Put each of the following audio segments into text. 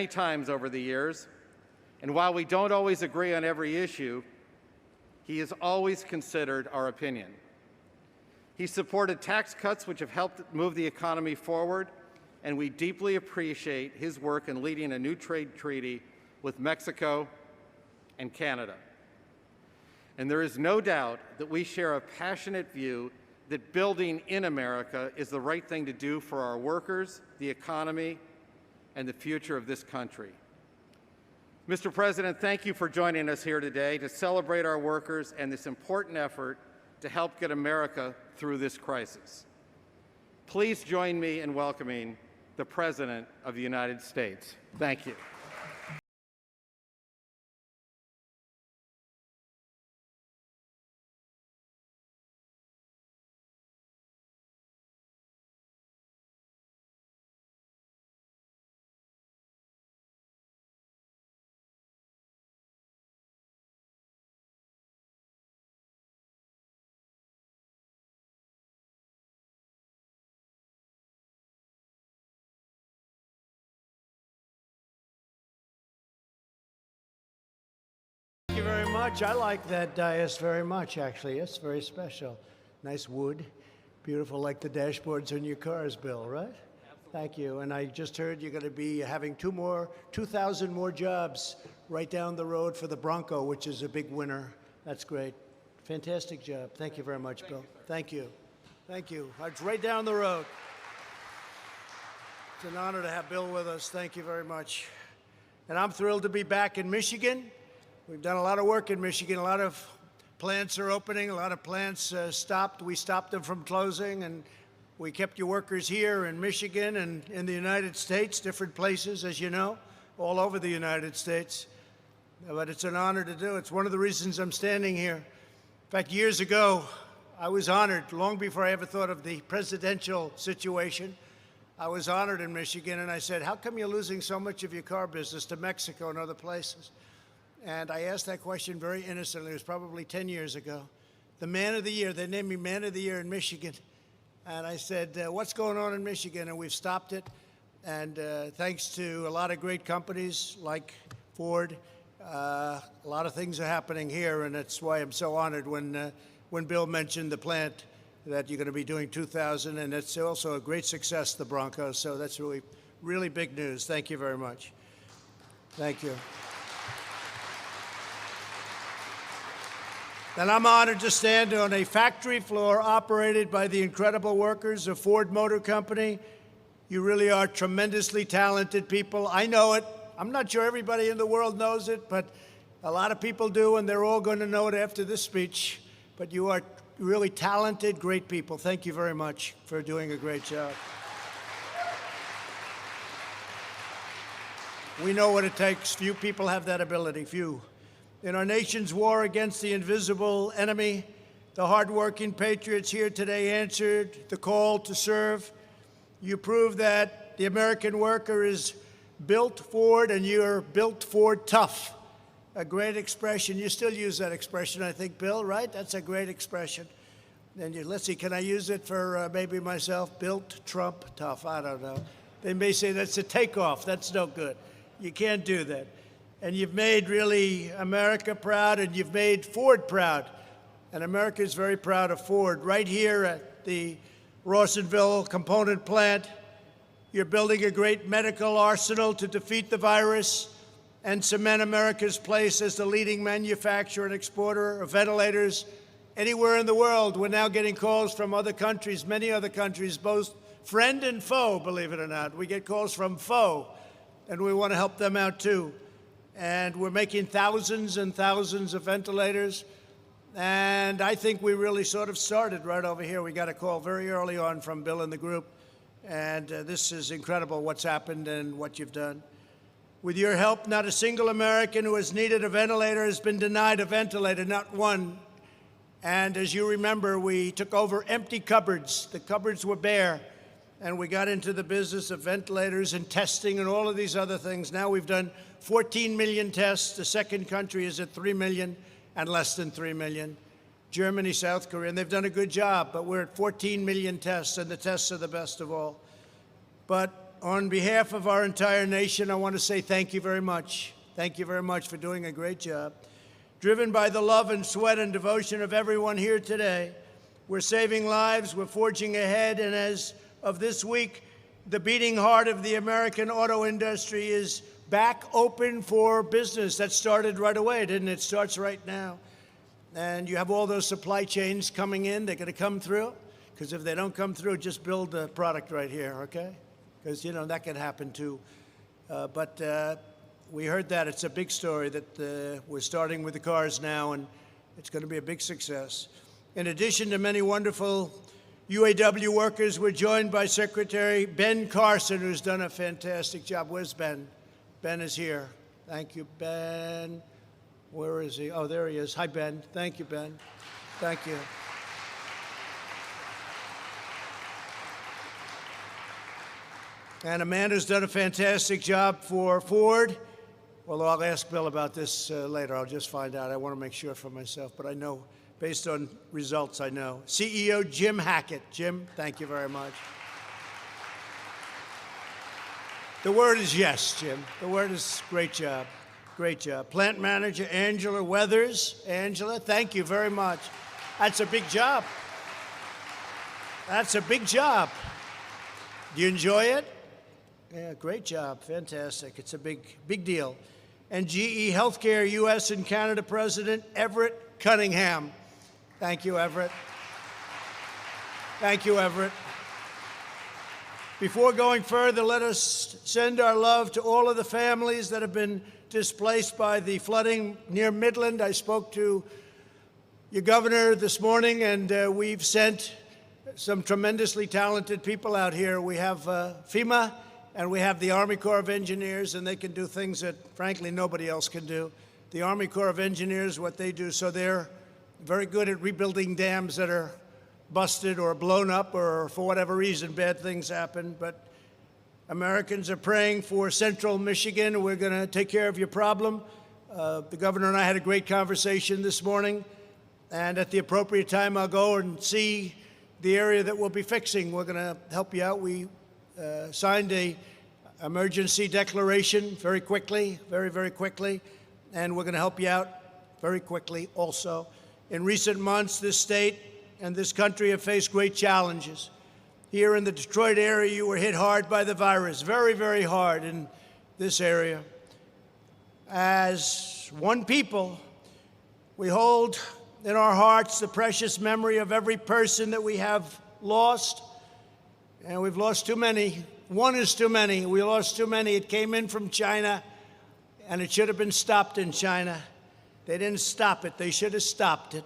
many times over the years, and while we don't always agree on every issue, he has always considered our opinion. He supported tax cuts which have helped move the economy forward, and we deeply appreciate his work in leading a new trade treaty with Mexico and Canada. And there is no doubt that we share a passionate view that building in America is the right thing to do for our workers, the economy, and the future of this country. Mr. President, thank you for joining us here today to celebrate our workers and this important effort to help get America through this crisis. Please join me in welcoming the President of the United States. Thank you. Thank you very much. I like that dais very much, actually. It's very special. Nice wood. Beautiful, like the dashboards on your cars, Bill, right? Absolutely. Thank you. And I just heard you're going to be having 2,000 more jobs right down the road for the Bronco, which is a big winner. That's great. Fantastic job. Thank you very much, Bill. Thank you. Thank you. It's right down the road. It's an honor to have Bill with us. Thank you very much. And I'm thrilled to be back in Michigan. We've done a lot of work in Michigan. A lot of plants are opening. A lot of plants stopped. We stopped them from closing, and we kept your workers here in Michigan and in the United States, different places, as you know, all over the United States. But it's an honor to do. It's one of the reasons I'm standing here. In fact, years ago, I was honored, long before I ever thought of the presidential situation. I was honored in Michigan, and I said, how come you're losing so much of your car business to Mexico and other places? And I asked that question very innocently. It was probably 10 years ago. The Man of the Year, they named me Man of the Year in Michigan. And I said, what's going on in Michigan? And we've stopped it. And thanks to a lot of great companies like Ford, a lot of things are happening here. And that's why I'm so honored when Bill mentioned the plant that you're going to be doing 2,000. And it's also a great success, the Broncos. So that's really, really big news. Thank you very much. Thank you. And I'm honored to stand on a factory floor operated by the incredible workers of Ford Motor Company. You really are tremendously talented people. I know it. I'm not sure everybody in the world knows it, but a lot of people do, and they're all going to know it after this speech. But you are really talented, great people. Thank you very much for doing a great job. We know what it takes. Few people have that ability, few. In our nation's war against the invisible enemy, the hardworking patriots here today answered the call to serve. You proved that the American worker is built Ford, and you're built Ford tough. A great expression. You still use that expression, I think, Bill, right? That's a great expression. And let's see, can I use it for maybe myself? Built Trump tough. I don't know. They may say that's a takeoff. That's no good. You can't do that. And you've made really America proud, and you've made Ford proud. And America is very proud of Ford. Right here at the Rawsonville component plant, you're building a great medical arsenal to defeat the virus and cement America's place as the leading manufacturer and exporter of ventilators anywhere in the world. We're now getting calls from other countries, many other countries, both friend and foe, believe it or not. We get calls from foe, and we want to help them out too. And we're making thousands and thousands of ventilators. And I think we really sort of started right over here. We got a call very early on from Bill and the group. And this is incredible what's happened and what you've done. With your help, not a single American who has needed a ventilator has been denied a ventilator, not one. And as you remember, we took over empty cupboards. The cupboards were bare. And we got into the business of ventilators and testing and all of these other things. Now we've done 14 million tests. The second country is at 3 million and less than 3 million. Germany, South Korea, and they've done a good job, but we're at 14 million tests, and the tests are the best of all. But On behalf of our entire nation, I want to say thank you very much. Thank you very much for doing a great job. Driven by the love and sweat and devotion of everyone here today, we're saving lives, we're forging ahead, and as of this week, the beating heart of the American auto industry is back open for business. That started right away, didn't it? It starts right now. And you have all those supply chains coming in. They're going to come through, because if they don't come through, just build the product right here, okay? Because, you know, that could happen too. But we heard that. It's a big story that we're starting with the cars now, and it's going to be a big success. In addition to many wonderful UAW workers, we're joined by Secretary Ben Carson, who's done a fantastic job. Where's Ben? Ben is here. Thank you, Ben. Where is he? Oh, there he is. Hi, Ben. Thank you, Ben. Thank you. And Amanda's done a fantastic job for Ford. Well, I'll ask Bill about this later. I'll just find out. I want to make sure for myself, but I know, based on results, I know. CEO Jim Hackett. Jim, thank you very much. The word is yes, Jim. The word is great job. Great job. Plant manager Angela Weathers. Angela, thank you very much. That's a big job. That's a big job. Do you enjoy it? Yeah, great job. Fantastic. It's a big deal. And GE Healthcare U.S. and Canada President Everett Cunningham. Thank you, Everett. Thank you, Everett. Before going further, let us send our love to all of the families that have been displaced by the flooding near Midland. I spoke to your governor this morning, and we've sent some tremendously talented people out here. We have FEMA, and we have the Army Corps of Engineers, and they can do things that, frankly, nobody else can do. The Army Corps of Engineers, what they do, so they're very good at rebuilding dams that are busted or blown up, or for whatever reason, bad things happen. But Americans are praying for Central Michigan. We're going to take care of your problem. The governor and I had a great conversation this morning, and at the appropriate time, I'll go and see the area that we'll be fixing. We're going to help you out. We signed a emergency declaration very quickly, very quickly, and we're going to help you out very quickly also. In recent months, this state and this country have faced great challenges. Here in the Detroit area, you were hit hard by the virus, very hard in this area. As one people, we hold in our hearts the precious memory of every person that we have lost. And we've lost too many. One is too many. We lost too many. It came in from China, and it should have been stopped in China. They didn't stop it. They should have stopped it.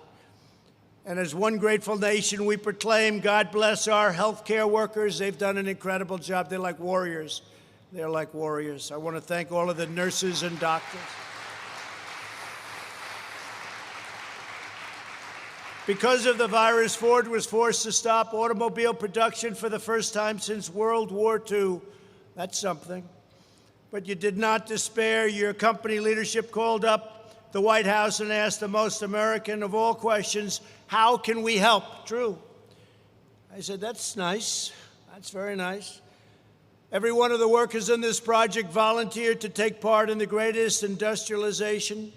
And as one grateful nation, we proclaim, God bless our healthcare workers. They've done an incredible job. They're like warriors. They're like warriors. I want to thank all of the nurses and doctors. Because of the virus, Ford was forced to stop automobile production for the first time since World War II. That's something. But you did not despair. Your company leadership called up the White House and asked the most American of all questions, how can we help? True. I said, that's nice. That's very nice. Every one of the workers in this project volunteered to take part in the greatest industrialization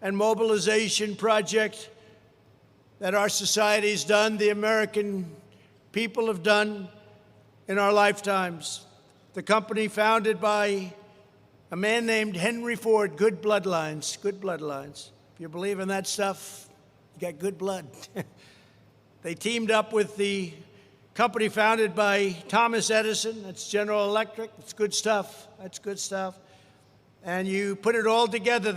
and mobilization project that our society's done, the American people have done in our lifetimes. The company founded by a man named Henry Ford, good bloodlines, good bloodlines. If you believe in that stuff, you got good blood. They teamed up with the company founded by Thomas Edison. That's General Electric. It's good stuff. That's good stuff. And you put it all together.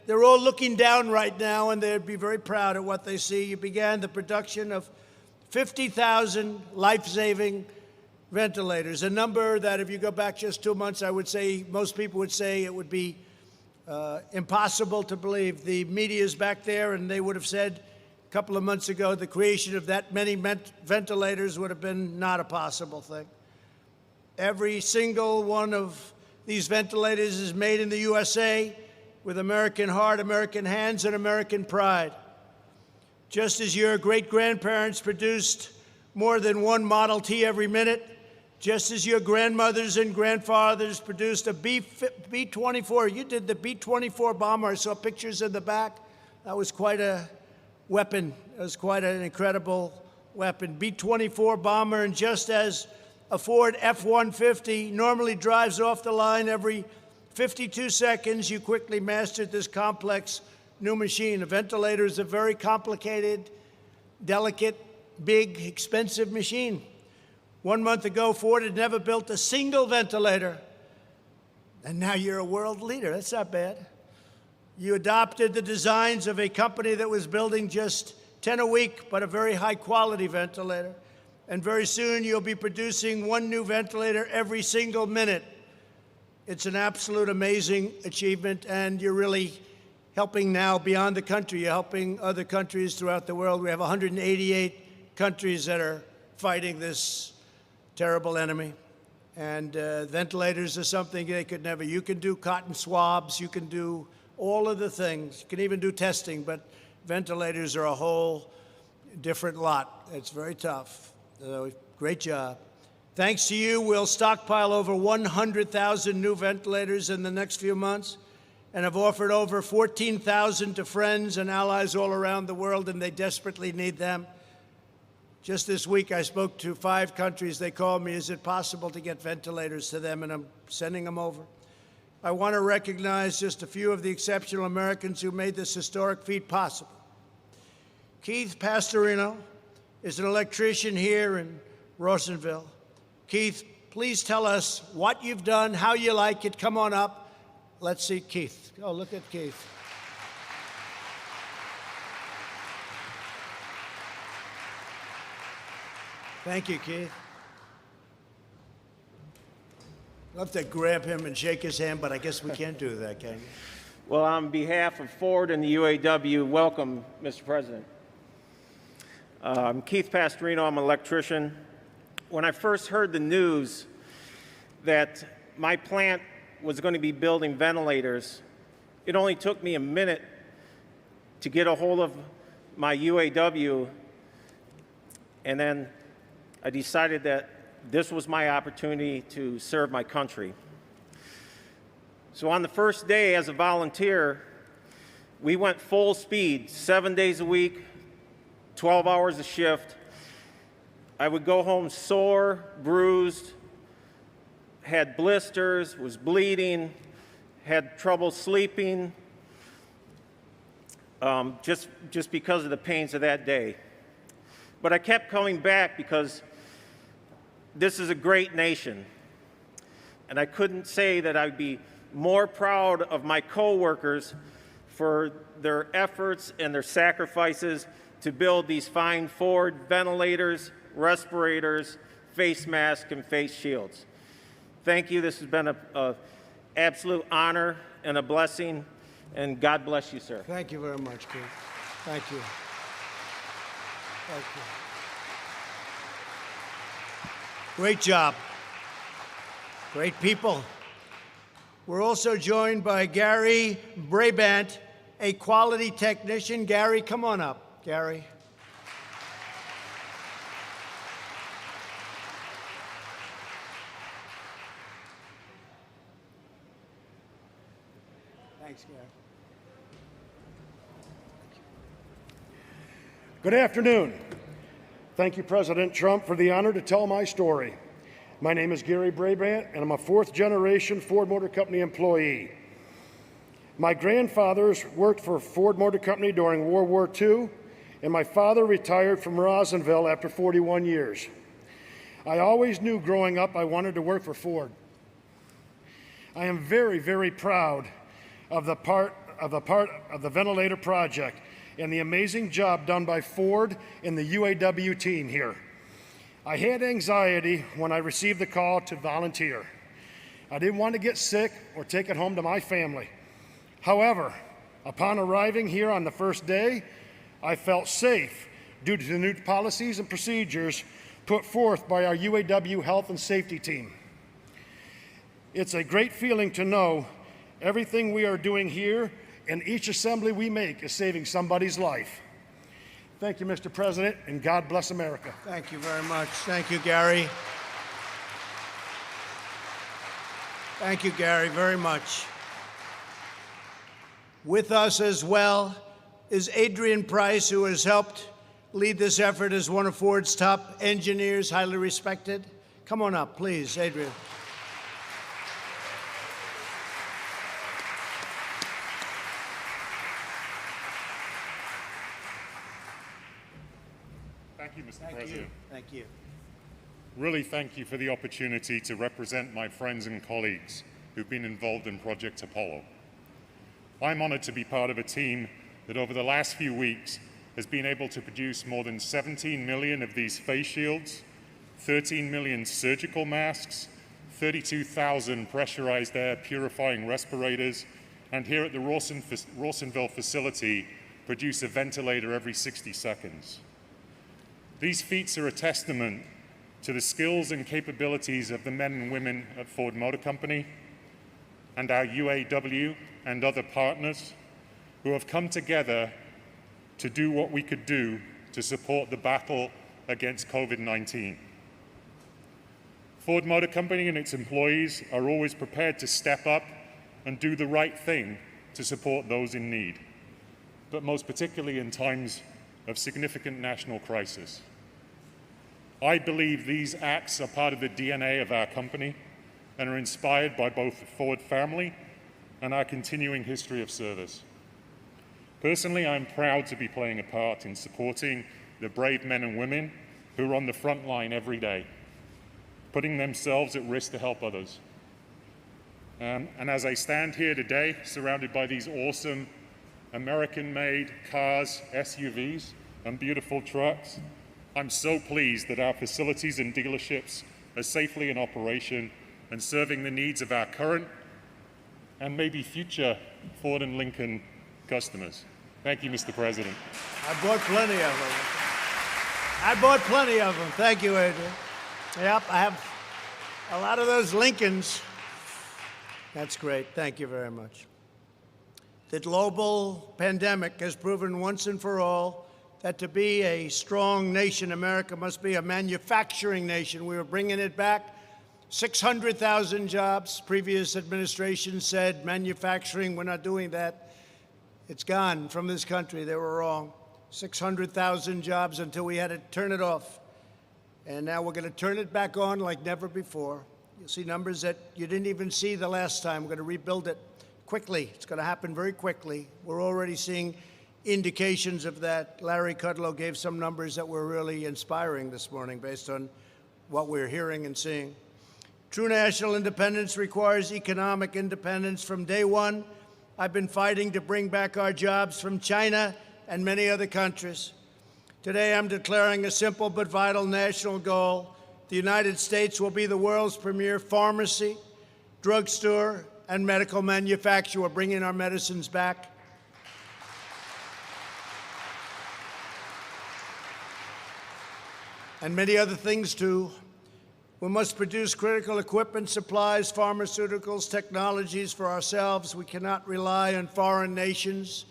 They're all looking down right now, and they'd be very proud of what they see. You began the production of 50,000 life-saving ventilators, a number that if you go back just 2 months, I would say most people would say it would be impossible to believe. The media's back there, and they would have said a couple of months ago the creation of that many ventilators would have been not a possible thing. Every single one of these ventilators is made in the USA with American heart, American hands, and American pride. Just as your great-grandparents produced more than one Model T every minute, Just as your grandmothers and grandfathers produced a B-24, you did the B-24 bomber. I saw pictures in the back. That was quite a weapon. It was quite an incredible weapon. B-24 bomber, and just as a Ford F-150 normally drives off the line every 52 seconds, you quickly mastered this complex new machine. A ventilator is a very complicated, delicate, big, expensive machine. 1 month ago, Ford had never built a single ventilator, and now you're a world leader. That's not bad. You adopted the designs of a company that was building just 10 a week, but a very high-quality ventilator. And very soon, you'll be producing 1 new ventilator every single minute. It's an absolute amazing achievement, and you're really helping now beyond the country. You're helping other countries throughout the world. We have 188 countries that are fighting this terrible enemy. And ventilators are something they could never. You can do cotton swabs. You can do all of the things. You can even do testing, but ventilators are a whole different lot. It's very tough. So, great job. Thanks to you, we'll stockpile over 100,000 new ventilators in the next few months and have offered over 14,000 to friends and allies all around the world, and they desperately need them. Just this week, I spoke to 5 countries. They called me, is it possible to get ventilators to them? And I'm sending them over. I want to recognize just a few of the exceptional Americans who made this historic feat possible. Keith Pastorino is an electrician here in Rawsonville. Keith, please tell us what you've done, how you like it. Come on up. Let's see Keith. Oh, look at Keith. Thank you, Keith. I'd love to grab him and shake his hand, but I guess we can't do that, can you? Well, on behalf of Ford and the UAW, welcome, Mr. President. I'm Keith Pastorino. I'm an electrician. When I first heard the news that my plant was going to be building ventilators, it only took me a minute to get a hold of my UAW, and then I decided that this was my opportunity to serve my country. So on the first day as a volunteer, we went full speed, 7 days a week, 12 hours a shift. I would go home sore, bruised, had blisters, was bleeding, had trouble sleeping, just because of the pains of that day. But I kept coming back because this is a great nation, and I couldn't say that I'd be more proud of my coworkers for their efforts and their sacrifices to build these fine Ford ventilators, respirators, face masks, and face shields. Thank you. This has been an absolute honor and a blessing, and God bless you, sir. Thank you very much, Keith. Thank you. Thank you. Great job. Great people. We're also joined by Gary Brabant, a quality technician. Gary, come on up. Gary. Thanks, Gary. Good afternoon. Thank you, President Trump, for the honor to tell my story. My name is Gary Brabant, and I'm a 4th-generation Ford Motor Company employee. My grandfathers worked for Ford Motor Company during World War II, and my father retired from Rawsonville after 41 years. I always knew growing up I wanted to work for Ford. I am very, very proud of the part of the ventilator project and the amazing job done by Ford and the UAW team here. I had anxiety when I received the call to volunteer. I didn't want to get sick or take it home to my family. However, upon arriving here on the first day, I felt safe due to the new policies and procedures put forth by our UAW health and safety team. It's a great feeling to know everything we are doing here and each assembly we make is saving somebody's life. Thank you, Mr. President, and God bless America. Thank you very much. Thank you, Gary. Thank you, Gary, very much. With us as well is Adrian Price, who has helped lead this effort as one of Ford's top engineers, highly respected. Come on up, please, Adrian. Thank you, Mr. President. Thank you. Really thank you for the opportunity to represent my friends and colleagues who've been involved in Project Apollo. I'm honored to be part of a team that over the last few weeks has been able to produce more than 17 million of these face shields, 13 million surgical masks, 32,000 pressurized air purifying respirators, and here at the Rawsonville facility, produce a ventilator every 60 seconds. These feats are a testament to the skills and capabilities of the men and women at Ford Motor Company and our UAW and other partners who have come together to do what we could do to support the battle against COVID-19. Ford Motor Company and its employees are always prepared to step up and do the right thing to support those in need, but most particularly in times of significant national crisis. I believe these acts are part of the DNA of our company and are inspired by both the Ford family and our continuing history of service. Personally, I'm proud to be playing a part in supporting the brave men and women who are on the front line every day, putting themselves at risk to help others. And as I stand here today, surrounded by these awesome American-made cars, SUVs, and beautiful trucks, I'm so pleased that our facilities and dealerships are safely in operation and serving the needs of our current and maybe future Ford and Lincoln customers. Thank you, Mr. President. I bought plenty of them. Thank you, Adrian. Yep, I have a lot of those Lincolns. That's great. Thank you very much. The global pandemic has proven once and for all that to be a strong nation, America must be a manufacturing nation. We were bringing it back. 600,000 jobs. Previous administration said manufacturing, we're not doing that. It's gone from this country. They were wrong. 600,000 jobs until we had to turn it off. And now we're going to turn it back on like never before. You'll see numbers that you didn't even see the last time. We're going to rebuild it quickly. It's going to happen very quickly. We're already seeing indications of that. Larry Kudlow gave some numbers that were really inspiring this morning based on what we're hearing and seeing. True national independence requires economic independence. From day one, I've been fighting to bring back our jobs from China and many other countries. Today, I'm declaring a simple but vital national goal. The United States will be the world's premier pharmacy, drugstore, and medical manufacturer. We're bringing our medicines back. And many other things, too. We must produce critical equipment, supplies, pharmaceuticals, technologies for ourselves. We cannot rely on foreign nations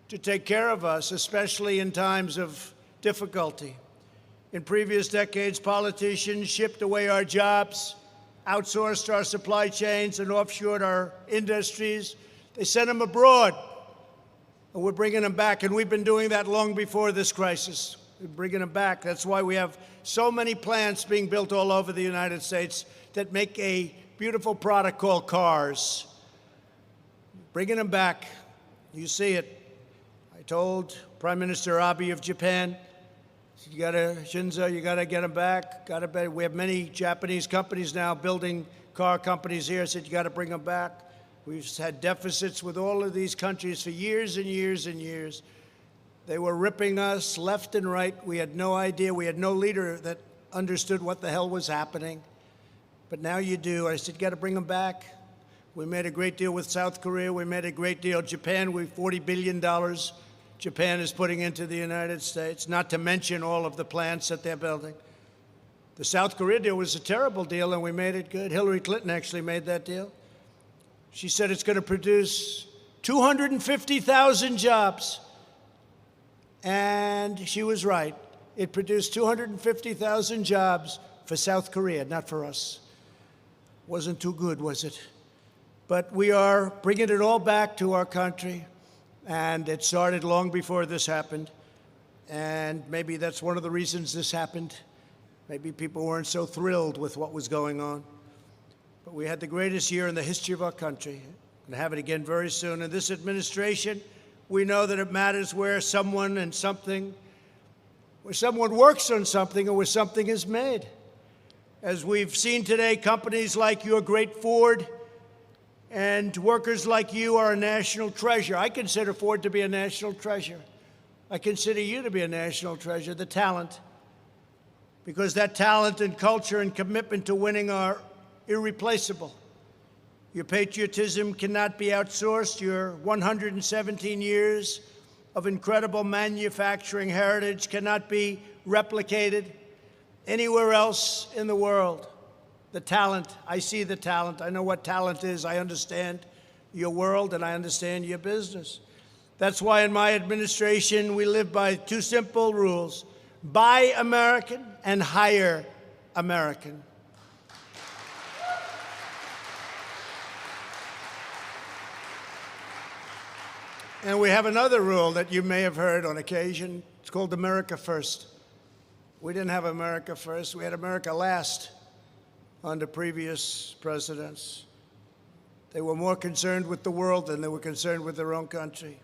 to take care of us, especially in times of difficulty. In previous decades, politicians shipped away our jobs, outsourced our supply chains, and offshored our industries. They sent them abroad, and we're bringing them back. And we've been doing that long before this crisis. We're bringing them back. That's why we have so many plants being built all over the United States that make a beautiful product called cars. Bringing them back. You see it. I told Prime Minister Abe of Japan, Shinzo, you gotta get them back. We have many Japanese companies now building car companies here. I said, you gotta bring them back. We've had deficits with all of these countries for years and years and years. They were ripping us left and right. We had no idea. We had no leader that understood what the hell was happening. But now you do. I said, you got to bring them back. We made a great deal with South Korea. We made a great deal. Japan, $40 billion Japan is putting into the United States, not to mention all of the plants that they're building. The South Korea deal was a terrible deal, and we made it good. Hillary Clinton actually made that deal. She said it's going to produce 250,000 jobs. And she was right. It produced 250,000 jobs for South Korea, not for us. Wasn't too good, was it? But we are bringing it all back to our country, and it started long before this happened. And maybe that's one of the reasons this happened. Maybe people weren't so thrilled with what was going on. But we had the greatest year in the history of our country, and have it again very soon. In this administration, we know that it matters where someone and something, where someone works on something or where something is made. As we've seen today, companies like your great Ford and workers like you are a national treasure. I consider Ford to be a national treasure. I consider you to be a national treasure, the talent, because that talent and culture and commitment to winning are irreplaceable. Your patriotism cannot be outsourced. Your 117 years of incredible manufacturing heritage cannot be replicated anywhere else in the world. The talent, I see the talent. I know what talent is. I understand your world and I understand your business. That's why in my administration we live by two simple rules: buy American and hire American. And we have another rule that you may have heard on occasion. It's called America First. We didn't have America first. We had America last under previous presidents. They were more concerned with the world than they were concerned with their own country.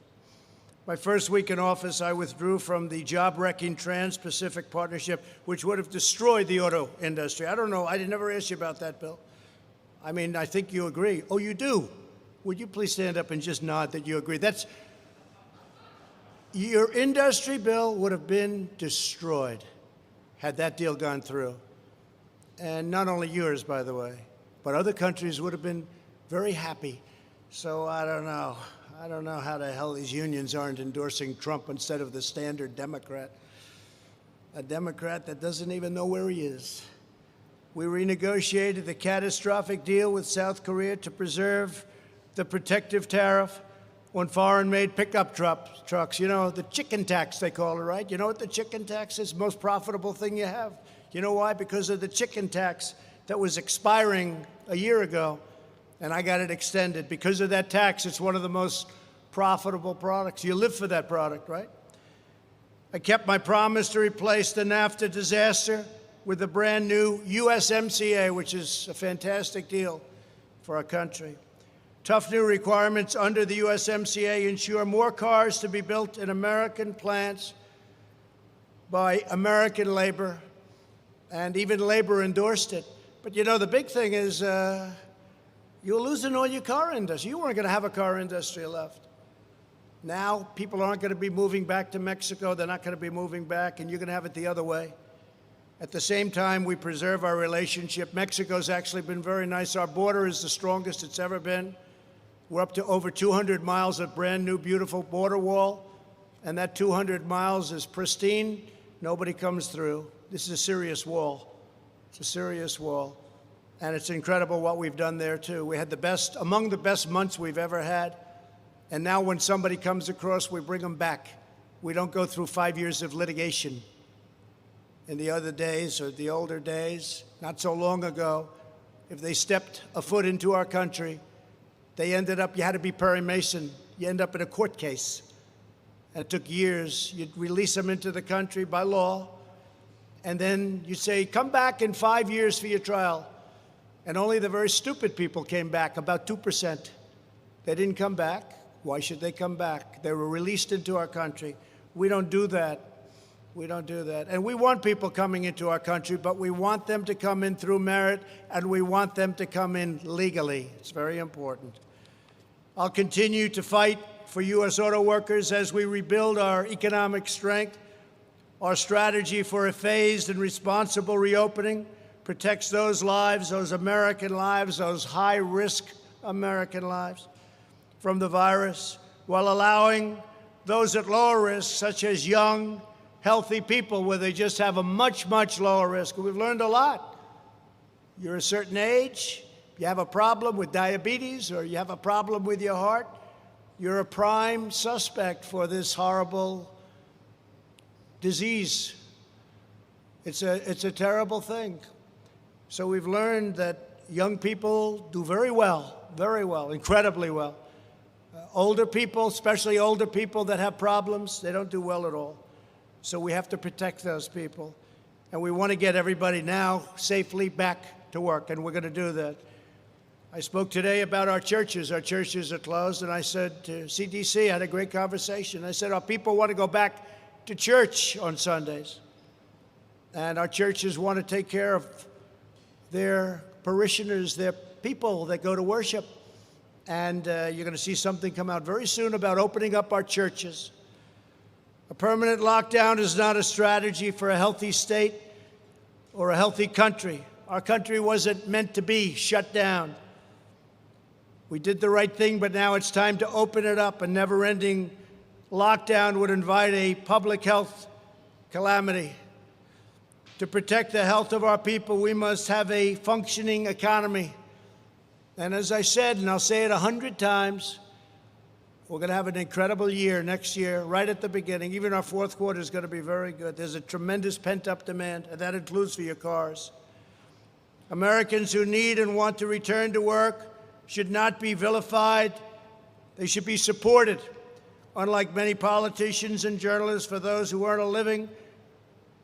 My first week in office, I withdrew from the job-wrecking Trans-Pacific Partnership, which would have destroyed the auto industry. I don't know. I never asked you about that, Bill. I mean, I think you agree. Oh, you do? Would you please stand up and just nod that you agree? That's your industry, Bill, would have been destroyed had that deal gone through. And not only yours, by the way, but other countries would have been very happy. So I don't know. I don't know how the hell these unions aren't endorsing Trump instead of the standard Democrat. A Democrat that doesn't even know where he is. We renegotiated the catastrophic deal with South Korea to preserve the protective tariff on foreign-made pickup trucks. You know, the chicken tax, they call it, right? You know what the chicken tax is? The most profitable thing you have. You know why? Because of the chicken tax that was expiring a year ago, and I got it extended. Because of that tax, it's one of the most profitable products. You live for that product, right? I kept my promise to replace the NAFTA disaster with a brand new USMCA, which is a fantastic deal for our country. Tough new requirements under the USMCA ensure more cars to be built in American plants by American labor, and even labor endorsed it. But you know, the big thing is you're losing all your car industry. You weren't going to have a car industry left. Now people aren't going to be moving back to Mexico. They're not going to be moving back, and you're going to have it the other way. At the same time, we preserve our relationship. Mexico's actually been very nice. Our border is the strongest it's ever been. We're up to over 200 miles of brand new, beautiful border wall, and that 200 miles is pristine. Nobody comes through. This is a serious wall. It's a serious wall. And it's incredible what we've done there, too. We had the best, among the best months we've ever had. And now when somebody comes across, we bring them back. We don't go through 5 years of litigation. In the other days, or the older days, not so long ago, if they stepped a foot into our country, they ended up, you had to be Perry Mason. You end up in a court case. And it took years. You'd release them into the country by law. And then you say, come back in 5 years for your trial. And only the very stupid people came back, about 2%. They didn't come back. Why should they come back? They were released into our country. We don't do that. We don't do that. And we want people coming into our country, but we want them to come in through merit, and we want them to come in legally. It's very important. I'll continue to fight for U.S. auto workers as we rebuild our economic strength. Our strategy for a phased and responsible reopening protects those lives, those American lives, those high-risk American lives from the virus, while allowing those at lower risk, such as young, healthy people, where they just have a much, much lower risk. We've learned a lot. You're a certain age, you have a problem with diabetes, or you have a problem with your heart, you're a prime suspect for this horrible disease. It's a terrible thing. So we've learned that young people do very well very well, incredibly well. Older people, especially older people that have problems, they don't do well at all. So we have to protect those people. And we want to get everybody now safely back to work, and we're going to do that. I spoke today about our churches. Our churches are closed, and I said to CDC, I had a great conversation. I said, our people want to go back to church on Sundays. And our churches want to take care of their parishioners, their people that go to worship. And you're going to see something come out very soon about opening up our churches. A permanent lockdown is not a strategy for a healthy state or a healthy country. Our country wasn't meant to be shut down. We did the right thing, but now it's time to open it up. A never-ending lockdown would invite a public health calamity. To protect the health of our people, we must have a functioning economy. And as I said, and I'll say it 100 times, we're going to have an incredible year next year, right at the beginning. Even our fourth quarter is going to be very good. There's a tremendous pent-up demand, and that includes for your cars. Americans who need and want to return to work should not be vilified. They should be supported. Unlike many politicians and journalists, for those who earn a living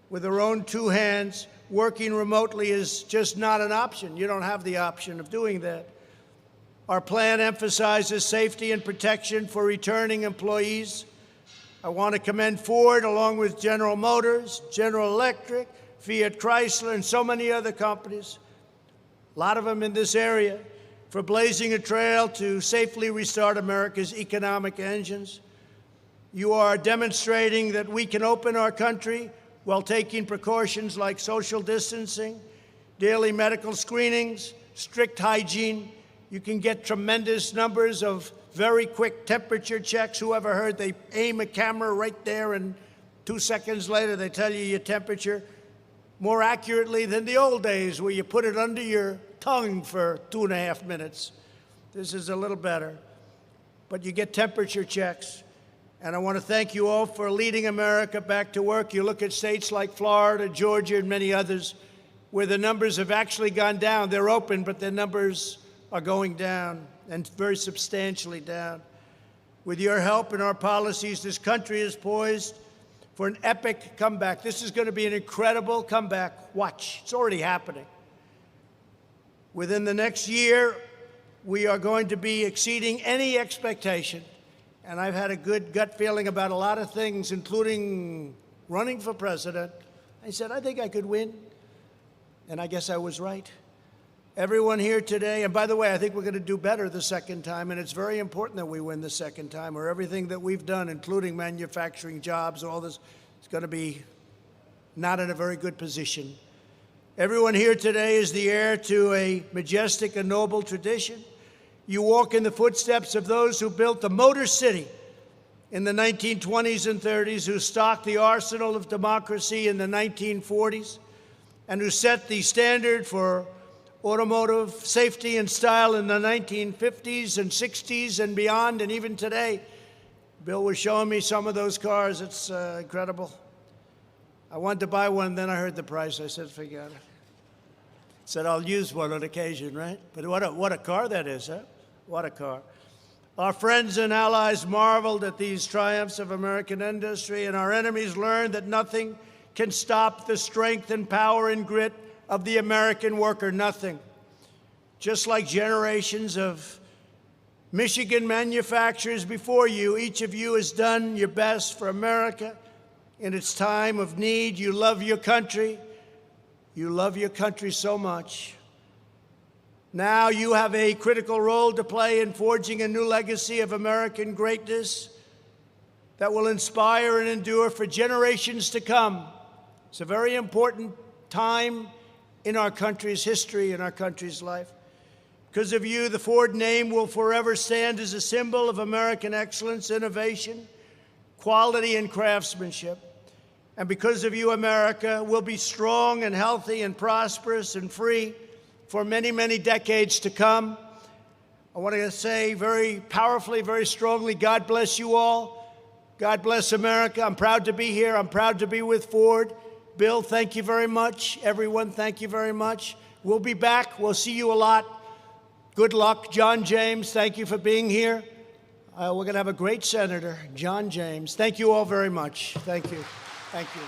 with their own two hands, working remotely is just not an option. You don't have the option of doing that. Our plan emphasizes safety and protection for returning employees. I want to commend Ford, along with General Motors, General Electric, Fiat Chrysler, and so many other companies, a lot of them in this area, for blazing a trail to safely restart America's economic engines. You are demonstrating that we can open our country while taking precautions like social distancing, daily medical screenings, strict hygiene. You can get tremendous numbers of very quick temperature checks. Who ever heard they aim a camera right there and 2 seconds later they tell you your temperature more accurately than the old days where you put it under your tongue for 2.5 minutes. This is a little better. But you get temperature checks. And I want to thank you all for leading America back to work. You look at states like Florida, Georgia, and many others where the numbers have actually gone down. They're open, but their numbers are going down, and very substantially down. With your help and our policies, this country is poised for an epic comeback. This is going to be an incredible comeback. Watch. It's already happening. Within the next year, we are going to be exceeding any expectation. And I've had a good gut feeling about a lot of things, including running for president. I said, I think I could win. And I guess I was right. Everyone here today, and by the way, I think we're going to do better the second time, and it's very important that we win the second time, or everything that we've done, including manufacturing jobs, all this, is going to be not in a very good position. Everyone here today is the heir to a majestic and noble tradition. You walk in the footsteps of those who built the Motor City in the 1920s and 30s, who stocked the arsenal of democracy in the 1940s, and who set the standard for automotive safety and style in the 1950s and 60s and beyond, and even today. Bill was showing me some of those cars. It's incredible. I wanted to buy one, then I heard the price. I said, forget it. Said, I'll use one on occasion, right? But what a car that is, huh? What a car. Our friends and allies marveled at these triumphs of American industry, and our enemies learned that nothing can stop the strength and power and grit of the American worker, nothing. Just like generations of Michigan manufacturers before you, each of you has done your best for America in its time of need. You love your country. You love your country so much. Now you have a critical role to play in forging a new legacy of American greatness that will inspire and endure for generations to come. It's a very important time in our country's history, in our country's life. Because of you, the Ford name will forever stand as a symbol of American excellence, innovation, quality, and craftsmanship. And because of you, America will be strong and healthy and prosperous and free for many, many decades to come. I want to say very powerfully, very strongly, God bless you all. God bless America. I'm proud to be here. I'm proud to be with Ford. Bill, thank you very much. Everyone, thank you very much. We'll be back. We'll see you a lot Good luck. John James, thank you for being here. We're going to have a great senator, John James. Thank you all very much. Thank you. Thank you.